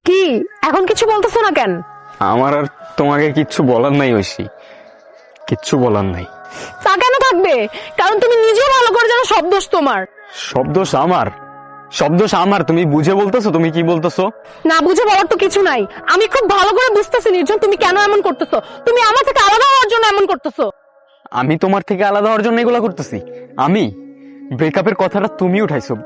কি এখন কিছু বলতেছো না কেন? আমার আর তোমাকে কিচ্ছু বলার নাই ঐশী, কিচ্ছু বলার নাই। তা কেন থাকবে? কারণ তুমি নিজেও ভালো করে জানো সব দোষ তোমার। সব দোষ আমার? সব দোষ আমার? তুমি বুঝে বলতেছো? তুমি কি বলতেছো? না বুঝে বলার তো কিছু নাই। আমি খুব ভালো করে বুঝতেছি নির্জন তুমি কেন এমন করতেছো। তুমি আমার থেকে আলাদা হওয়ার জন্য এমন করতেছো। আমি তোমার থেকে আলাদা হওয়ার জন্য এগুলা করতেছি? আমি ব্রেকআপের কথাটা তুমি উঠাইছো।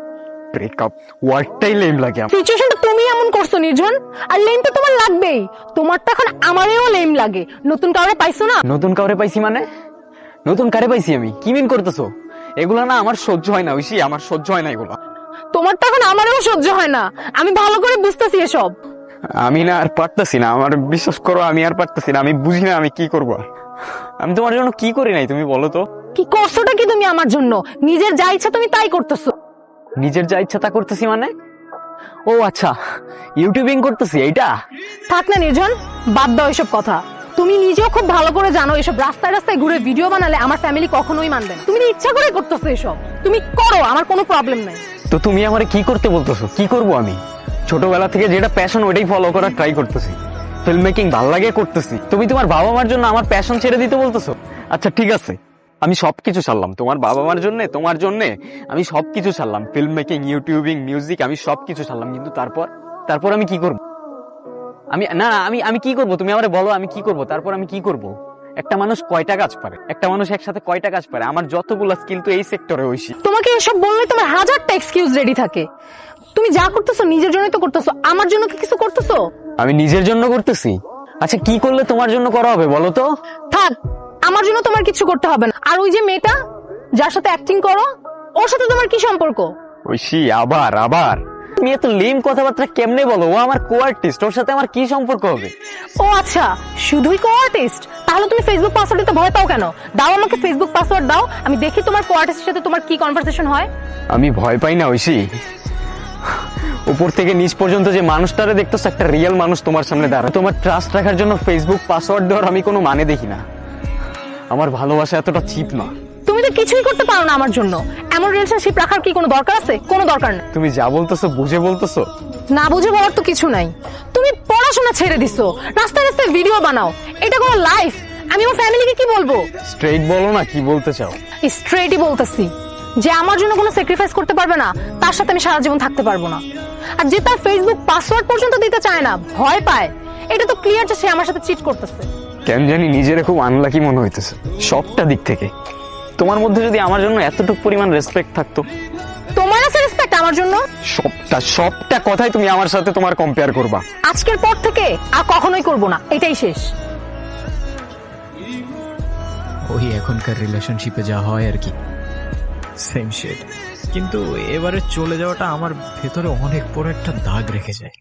ব্রেকআপ ওয়ার্ডটাই লেম লাগে আমার। সিচুয়েশনটা তুমি এমন করছো নির্জন, আর লেম তো তোমার লাগবেই। তোমার তো এখন আমারেও লেম লাগে। নতুন কাউরে পাইছো না? নতুন কাউরে পাইছি মানে? নতুন কারে পাইছি আমি? কি মিন করতেছো? এগুলা না আমার সহ্য হয় না ঐশী, আমার সহ্য হয় না এগুলা। তোমার তো এখন আমারেও সহ্য হয় না। আমি ভালো করে বুঝতেছি এসব। আমি না আর পারতেছি না, আমার বিশ্বাস করো আমি আর পারতেছি না। আমি বুঝি না আমি কি করবো। আমি তোমার জন্য কি করি নাই তুমি বলো তো? কি করছোটা কি তুমি আমার জন্য? নিজের যা ইচ্ছা তুমি তাই করতেছো। নিজের যা ইচ্ছা তা করতেছি মানে? ও আচ্ছা, ইউটিউবিং করতেছি এইটা? থাক না নির্জন, বাদ দাও এসব কথা। তুমি নিজেও খুব ভালো করে জানো এসব রাস্তায় রাস্তায় ঘুরে ভিডিও বানালে আমার ফ্যামিলি কখনোই মানবে না। তুমি ইচ্ছা করে করতেছো এসব। তুমি করো, আমার কোনো প্রবলেম নাই। তো তুমি আমারে কি করতে বলতেছো? কি করব আমি? ছোটবেলা থেকে যেটা প্যাশন ওইটাই ফলো করার ট্রাই করতেছি। ফিল্ম মেকিং ভালো লাগে করতেছি। তুমি তোমার বাবা মার জন্য আমার প্যাশন ছেড়ে দিতে বলতেছো? আচ্ছা ঠিক আছে, আমি সবকিছু ছাড়লাম তোমার বাবা মার জন্য, তোমার জন্য আমি সবকিছু ছাড়লাম। ফিল্ম মেকিং, ইউটিউবিং, মিউজিক আমি সবকিছু ছাড়লাম। কিন্তু তারপর আমি কি করব? আমি কি করব? তুমি আমারে বলো আমি কি করব? তারপর আমি কি করব? একটা মানুষ কয়টা কাজ পারে? একটা মানুষ একসাথে কয়টা কাজ পারে? আমার যতগুলো স্কিল তো এই সেক্টরে ঐশী। তোমাকে এসব বললে তোমার হাজারটা এক্সকিউজ রেডি থাকে। তুমি যা করতেছো নিজের জন্যই তো করতেছো, আমার জন্য কি কিছু করতেছো? আমি নিজের জন্য করতেছি। আচ্ছা কি করলে তোমার জন্য করা হবে বলো তো? থাক, আমার জন্য তোমার কিছু করতে হবে না। আর ওই যে মেয়েটা যার সাথে অ্যাক্টিং করো, ওর সাথে তোমার কি সম্পর্ক? ঐশী আবার তুমি এত লেম কথাবার্তা কেমনে বলো? ও আমার কো আর্টিস্ট, ওর সাথে আমার কি সম্পর্ক হবে? ও আচ্ছা, শুধুই কো আর্টিস্ট? তাহলে তুমি ফেসবুক পাসওয়ার্ড দিতে ভয় পাও কেন? দাও আমাকে ফেসবুক পাসওয়ার্ড দাও, আমি দেখি তোমার কো আর্টিস্টের সাথে তোমার কি কনভারসেশন হয়। আমি ভয় পাই না ঐশী। উপর থেকে নিচ পর্যন্ত যে মানুষটারে দেখতেছ, একটা রিয়েল মানুষ তোমার সামনে দাঁড়ায়। তোমার ট্রাস্ট রাখার জন্য ফেসবুক পাসওয়ার্ড দেওয়ার আমি কোনো মানে দেখি না। আমার ভালোবাসা এতটা চিপ না। তুমি তো কিছুই করতে পারো না আমার জন্য। এমন রিলেশনশিপ রাখার কি কোনো দরকার আছে? কোনো দরকার নেই। তুমি যা বলতেছো বুঝে বলতেছো? না বুঝে বলার তো কিছু নাই। তুমি পড়াশোনা ছেড়ে দিছো, রাস্তায় রাস্তায় ভিডিও বানাও। এটা কোনো লাইফ? আমি আমার ফ্যামিলিকে কি বলবো? স্ট্রেইট বলো না কি বলতে চাও। স্ট্রেটই বলতেছি, যে আমার জন্য কোনো স্যাক্রিফাইস করতে পারবে না তার সাথে আমি সারা জীবন থাকতে পারবো না। আর যে তার ফেসবুক পাসওয়ার্ড পর্যন্ত দিতে চায় না, ভয় পায়, এটা তো ক্লিয়ার যে সে আমার সাথে চিট করতেছে। কেন জানি নিজের খুব আনলাকি মনে হইতেছে সবটা দিক থেকে। তোমার মধ্যে যদি আমার জন্য এতটুকু পরিমাণ রেসপেক্ট থাকতো। তোমার আছে রেসপেক্ট আমার জন্য? সবটা কথাই তুমি আমার সাথে তোমার কম্পেয়ার করবা। আজকের পর থেকে আর কখনোই করব না, এটাই শেষ। ওই এখনকার রিলেশনশিপে যা হয় আর কি, সেম শেড। কিন্তু এবারে চলে যাওয়াটা আমার ভেতরে অনেক বড় একটা দাগ রেখে যায়।